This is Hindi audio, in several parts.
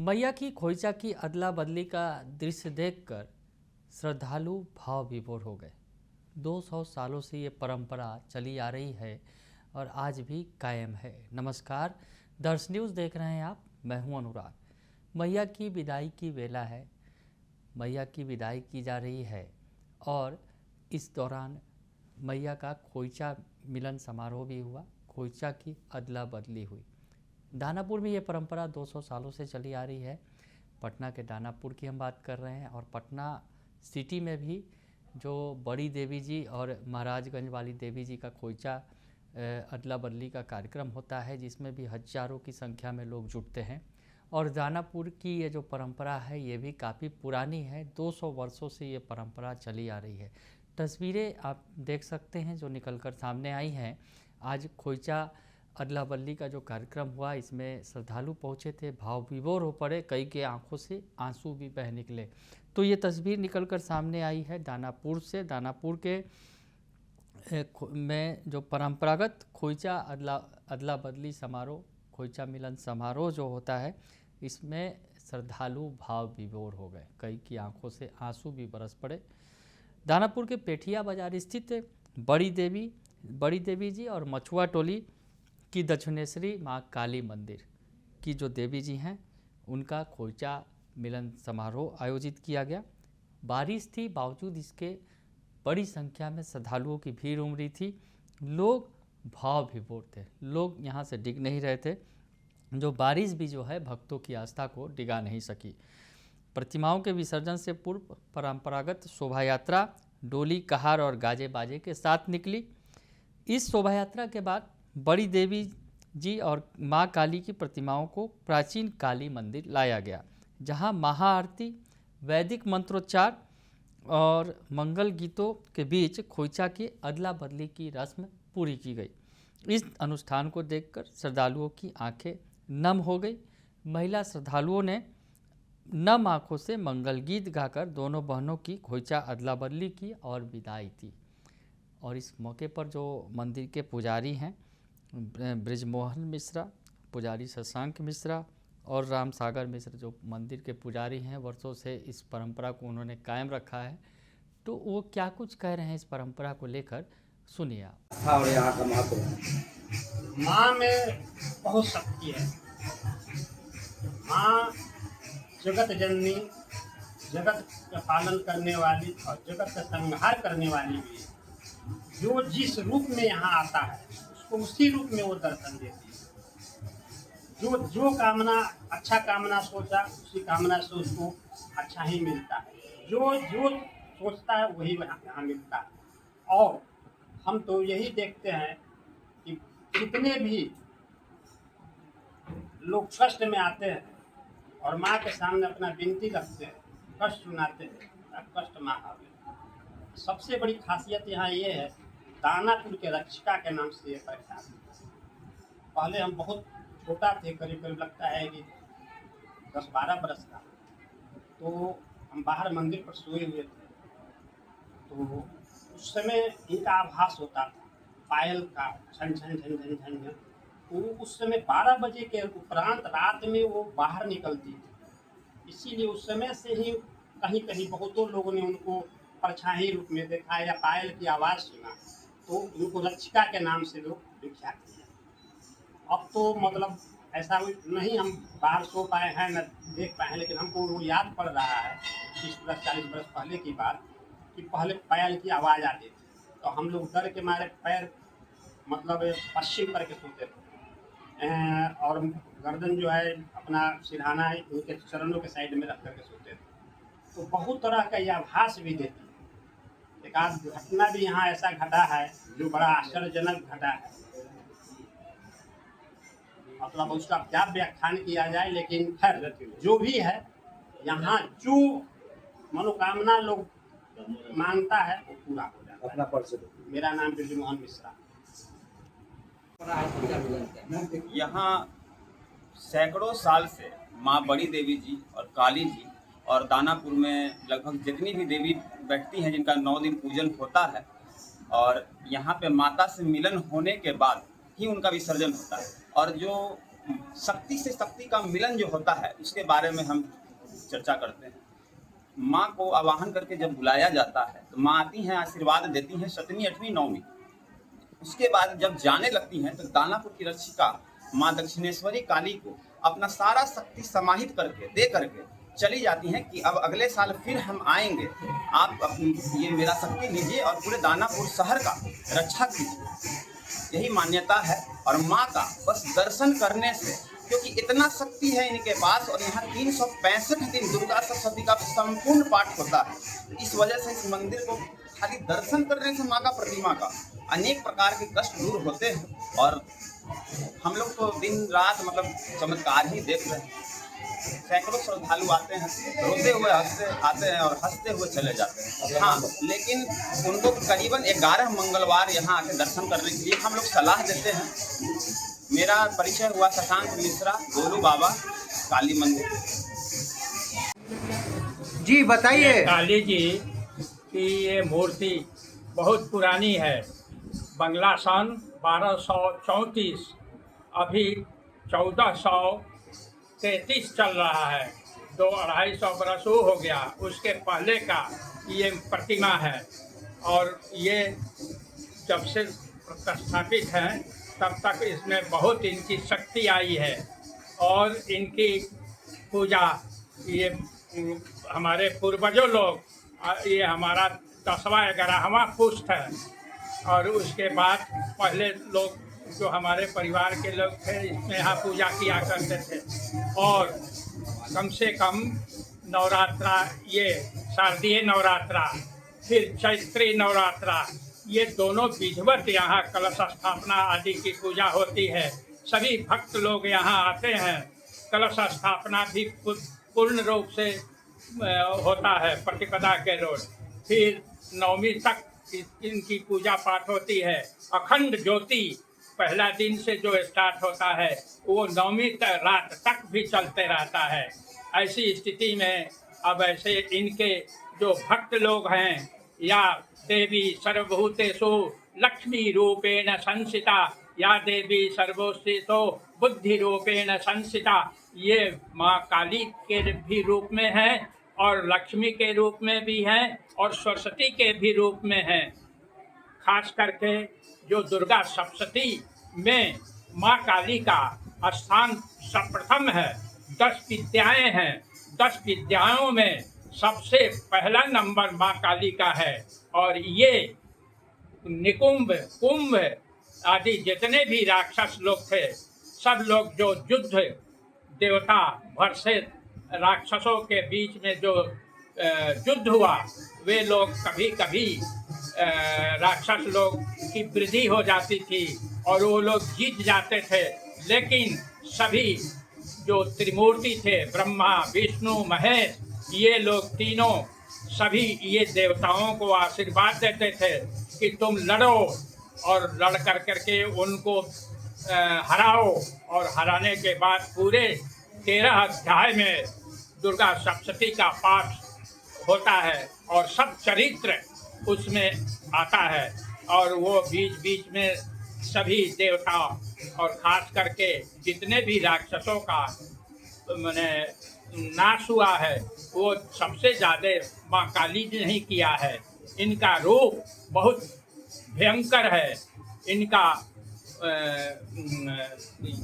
मैया की खोइचा की अदला बदली का दृश्य देखकर श्रद्धालु भाव विभोर हो गए। 200 सालों से ये परंपरा चली आ रही है और आज भी कायम है। नमस्कार, दर्श न्यूज़ देख रहे हैं आप, मैं हूं अनुराग। मैया की विदाई की वेला है, मैया की विदाई की जा रही है और इस दौरान मैया का खोइचा मिलन समारोह भी हुआ, खोइचा की अदला बदली हुई। दानापुर में ये परंपरा 200 सालों से चली आ रही है। पटना के दानापुर की हम बात कर रहे हैं और पटना सिटी में भी जो बड़ी देवी जी और महाराजगंज वाली देवी जी का खोइचा अदला बदली का कार्यक्रम होता है, जिसमें भी हजारों की संख्या में लोग जुटते हैं। और दानापुर की ये जो परंपरा है ये भी काफ़ी पुरानी है, 200 वर्षों से ये परंपरा चली आ रही है। तस्वीरें आप देख सकते हैं जो निकलकर सामने आई हैं। आज खोइचा अदला बदली का जो कार्यक्रम हुआ, इसमें श्रद्धालु पहुंचे थे, भाव विभोर हो पड़े, कई के आंखों से आंसू भी बह निकले। तो ये तस्वीर निकलकर सामने आई है दानापुर से। दानापुर के में जो परंपरागत खोइचा अदला बदली समारोह, खोइचा मिलन समारोह जो होता है, इसमें श्रद्धालु भाव विभोर हो गए, कई की आंखों से आंसू भी बरस पड़े। दानापुर के पेठिया बाजार स्थित बड़ी देवी जी और मछुआ टोली की दक्षिणेश्वरी माँ काली मंदिर की जो देवी जी हैं, उनका खोइचा मिलन समारोह आयोजित किया गया। बारिश थी, बावजूद इसके बड़ी संख्या में श्रद्धालुओं की भीड़ उमड़ी थी। लोग भाव विभोर थे, लोग यहाँ से डिग नहीं रहे थे। जो बारिश भी जो है भक्तों की आस्था को डिगा नहीं सकी। प्रतिमाओं के विसर्जन से पूर्व परंपरागत शोभा यात्रा डोली, कहार और गाजे बाजे के साथ निकली। इस शोभा यात्रा के बाद बड़ी देवी जी और माँ काली की प्रतिमाओं को प्राचीन काली मंदिर लाया गया, जहां महाआरती, वैदिक मंत्रोच्चार और मंगल गीतों के बीच खोइचा की अदला बदली की रस्म पूरी की गई। इस अनुष्ठान को देखकर श्रद्धालुओं की आंखें नम हो गई। महिला श्रद्धालुओं ने नम आंखों से मंगल गीत गाकर दोनों बहनों की खोइचा अदला बदली की और विदाई दी। और इस मौके पर जो मंदिर के पुजारी हैं, ब्रिजमोहन मिश्रा, पुजारी शशांक मिश्रा और राम सागर मिश्र जो मंदिर के पुजारी हैं, वर्षों से इस परंपरा को उन्होंने कायम रखा है। तो वो क्या कुछ कह रहे हैं इस परंपरा को लेकर, सुनिए आप। और यहाँ का महत्व है। माँ में बहुत शक्ति है। माँ जगत जननी, जगत का पालन करने वाली और जगत का संहार करने वाली भी है। जो जिस रूप में यहाँ आता है उसको उसी रूप में वो दर्शन देती है। जो कामना, अच्छा कामना सोचा, उसी कामना से उसको अच्छा ही मिलता है। जो सोचता है वही यहाँ मिलता है। और हम तो यही देखते हैं कि कितने भी लोग कष्ट में आते हैं और माँ के सामने अपना विनती रखते हैं, कष्ट सुनाते हैं, कष्ट माँ आवे। सबसे बड़ी खासियत यहाँ ये है, दानापुर के रक्षिका के नाम से ये प्रख्यात है। पहले हम बहुत छोटा थे, करीब लगता है कि 10-12 बरस का, तो हम बाहर मंदिर पर सोए हुए थे। तो उस समय इनका आभास होता था, पायल का झन झन झन झन झन झन। तो उस समय 12 बजे के उपरांत रात में वो बाहर निकलती थी। इसीलिए उस समय से ही कहीं कहीं बहुतों लोगों ने उनको परछाई रूप में देखा या पायल की आवाज़ सुना, तो उनको रक्षिका के नाम से लोग विख्यात किया। अब तो मतलब ऐसा नहीं हम बाहर सो पाए हैं न देख पाए हैं, लेकिन हमको वो याद पड़ रहा है 30-40 बरस पहले की बात, कि पहले पायल की आवाज़ आती थी तो हम लोग डर के मारे पैर मतलब पश्चिम करके सोते थे और गर्दन जो है अपना सिरहाना है उनके चरणों के साइड में रख करके सोते थे। तो बहुत तरह का यह आभास भी देती है। एक आध घटना भी यहाँ ऐसा घटा है जो बड़ा आश्चर्यजनक घटा है। मतलब उसका क्या व्याख्यान किया जाए, लेकिन खैर जो भी है, यहाँ जो मनोकामना लोग मांगता है वो पूरा हो जाता है। अपना परिचय। मेरा नाम ब्रिजमोहन मिश्रा। यहाँ सैकड़ों साल से माँ बड़ी देवी जी और काली जी और दानापुर में लगभग जितनी भी देवी बैठती हैं जिनका 9 दिन पूजन होता है, और यहाँ पे माता से मिलन होने के बाद ही उनका विसर्जन होता है। और जो शक्ति से शक्ति का मिलन जो होता है उसके बारे में हम चर्चा करते हैं। माँ को आवाहन करके जब बुलाया जाता है तो माँ आती हैं, आशीर्वाद देती हैं 7वीं 8वीं 9वीं। उसके बाद जब जाने लगती हैं तो दानापुर की रक्षिका माँ दक्षिणेश्वरी काली को अपना सारा शक्ति समाहित करके दे करके चली जाती हैं कि अब अगले साल फिर हम आएंगे, आप अपनी ये मेरा शक्ति लीजिए और पूरे दानापुर शहर का रक्षा कीजिए। यही मान्यता है। और माँ का बस दर्शन करने से, क्योंकि इतना शक्ति है इनके पास, और यहाँ 365 दिन दुर्गा सप्तशती का संपूर्ण पाठ होता है, इस वजह से इस मंदिर को खाली दर्शन करने से माँ का प्रतिमा का अनेक प्रकार के कष्ट दूर होते हैं। और हम लोग तो दिन रात मतलब चमत्कार ही देख रहे हैं। सैकड़ों श्रद्धालु आते हैं, रोते हुए आते हैं और हंसते हुए चले जाते हैं। हाँ, लेकिन उनको करीबन 11 मंगलवार यहाँ आके दर्शन करने के लिए हम लोग सलाह देते हैं। मेरा परिचय हुआ शशांक मिश्रा, गोलू बाबा, काली मंदिर। जी बताइए। काली जी की ये मूर्ति बहुत पुरानी है। बंगला सन 1234, अभी 1433 चल रहा है। 200-250 बरस हो गया, उसके पहले का ये प्रतिमा है। और ये जब से प्रतिष्ठापित हैं तब तक इसमें बहुत इनकी शक्ति आई है। और इनकी पूजा ये हमारे पूर्वजों लोग, ये हमारा 10वां 11वां पुष्ट है। और उसके बाद पहले लोग जो हमारे परिवार के लोग थे इसमें यहाँ पूजा किया करते थे। और कम से कम नवरात्रा, ये शारदीय नवरात्रा, फिर चैत्री नवरात्रा, ये दोनों विधिवत यहाँ कलश स्थापना आदि की पूजा होती है। सभी भक्त लोग यहाँ आते हैं। कलश स्थापना भी पूर्ण रूप से होता है प्रतिपदा के रोज। फिर 9वीं तक इनकी पूजा पाठ होती है। अखंड ज्योति पहला दिन से जो स्टार्ट होता है वो 9वीं रात तक भी चलते रहता है। ऐसी स्थिति में अब ऐसे इनके जो भक्त लोग हैं, या देवी सर्वभूतेषु लक्ष्मी रूपेण संस्थिता, या देवी सर्वोस्थितो बुद्धि रूपेण संस्थिता, ये माँ काली के भी रूप में है और लक्ष्मी के रूप में भी हैं और सरस्वती के भी रूप में हैं। खास करके जो दुर्गा सप्तशती में माँ काली का स्थान सर्वप्रथम है। 10 विद्याएं हैं। 10 विद्याओं में सबसे पहला नंबर माँ काली का है। और ये निकुंभ, कुंभ आदि जितने भी राक्षस लोग थे, सब लोग जो युद्ध देवता भर से राक्षसों के बीच में जो युद्ध हुआ, वे लोग कभी कभी राक्षस लोग की वृद्धि हो जाती थी और वो लोग जीत जाते थे। लेकिन सभी जो त्रिमूर्ति थे, ब्रह्मा विष्णु महेश, ये लोग तीनों सभी ये देवताओं को आशीर्वाद देते थे कि तुम लड़ो, और लड़ कर करके उनको हराओ। और हराने के बाद पूरे 13 अध्याय में दुर्गा सप्तशती का पाठ होता है और सब चरित्र उसमें आता है। और वो बीच बीच में सभी देवता और खास करके जितने भी राक्षसों का मैंने नाश हुआ है, वो सबसे ज़्यादा माँ काली जी ने ही किया है। इनका रूप बहुत भयंकर है। इनका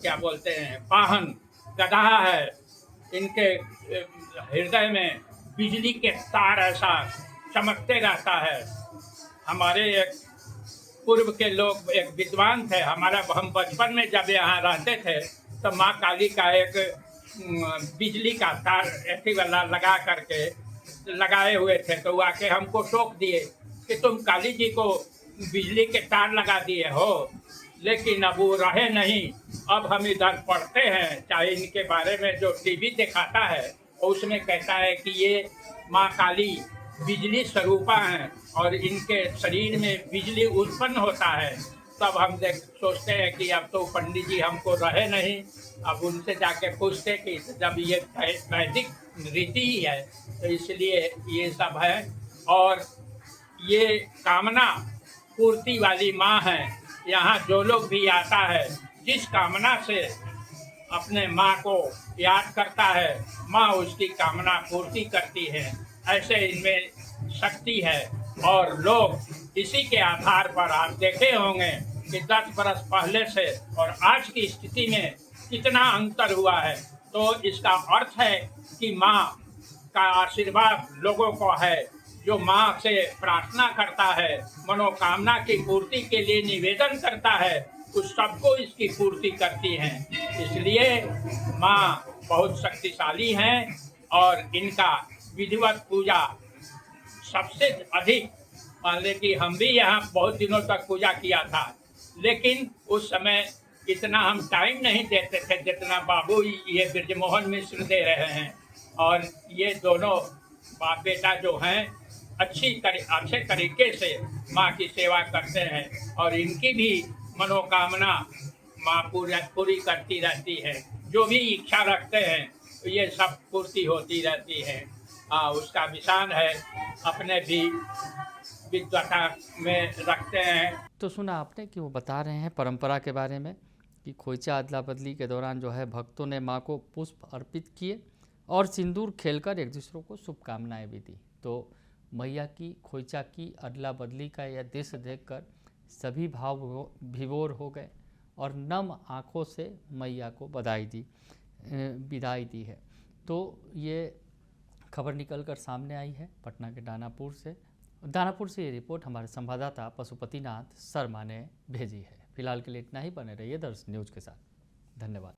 क्या बोलते हैं, वाहन गदा है। इनके हृदय में बिजली के तार ऐसा चमकते रहता है। हमारे एक पूर्व के लोग एक विद्वान थे, हम बचपन में जब यहाँ रहते थे तो माँ काली का एक बिजली का तार ऐसी वाला लगा करके लगाए हुए थे। तो वो आके हमको टोक दिए कि तुम काली जी को बिजली के तार लगा दिए हो। लेकिन अब वो रहे नहीं। अब हम इधर पढ़ते हैं, चाहे इनके बारे में जो टीवी दिखाता है उसमें कहता है कि ये माँ काली बिजली स्वरूपा हैं और इनके शरीर में बिजली उत्पन्न होता है। तब हम सोचते हैं कि अब तो पंडित जी हमको रहे नहीं। अब उनसे जाके पूछते कि जब ये वैदिक रीति ही है तो इसलिए ये सब है। और ये कामना पूर्ति वाली माँ है। यहाँ जो लोग भी आता है, जिस कामना से अपने माँ को याद करता है, माँ उसकी कामना पूर्ति करती है। ऐसे इनमें शक्ति है और लोग इसी के आधार पर आप देखे होंगे कि 10 बरस पहले से और आज की स्थिति में कितना अंतर हुआ है। तो इसका अर्थ है कि माँ का आशीर्वाद लोगों को है। जो माँ से प्रार्थना करता है, मनोकामना की पूर्ति के लिए निवेदन करता है, उस सबको इसकी पूर्ति करती हैं। इसलिए माँ बहुत शक्तिशाली हैं और इनका विधिवत पूजा सबसे अधिक, मान लें कि हम भी यहाँ बहुत दिनों तक पूजा किया था, लेकिन उस समय इतना हम टाइम नहीं देते थे जितना बाबू ये ब्रजमोहन मिश्र दे रहे हैं। और ये दोनों बाप बेटा जो हैं अच्छे तरीके से माँ की सेवा करते हैं और इनकी भी मनोकामना माँ पूरी करती रहती है। जो भी इच्छा रखते हैं तो ये सब पूर्ति होती रहती है। उसका विधान है, अपने भी विद्वता में रखते हैं। तो सुना आपने कि वो बता रहे हैं परंपरा के बारे में कि खोइचा अदला बदली के दौरान जो है भक्तों ने माँ को पुष्प अर्पित किए और सिंदूर खेलकर एक दूसरों को शुभकामनाएं भी दी। तो मैया की खोइचा की अदला बदली का यह दृश्य देखकर सभी भाव विभोर हो गए और नम आँखों से मैया को विदाई दी है। तो ये खबर निकलकर सामने आई है पटना के दानापुर से ये रिपोर्ट हमारे संवाददाता पशुपतिनाथ शर्मा ने भेजी है। फिलहाल के लिए इतना ही। बने रहिए दर्श न्यूज़ के साथ। धन्यवाद।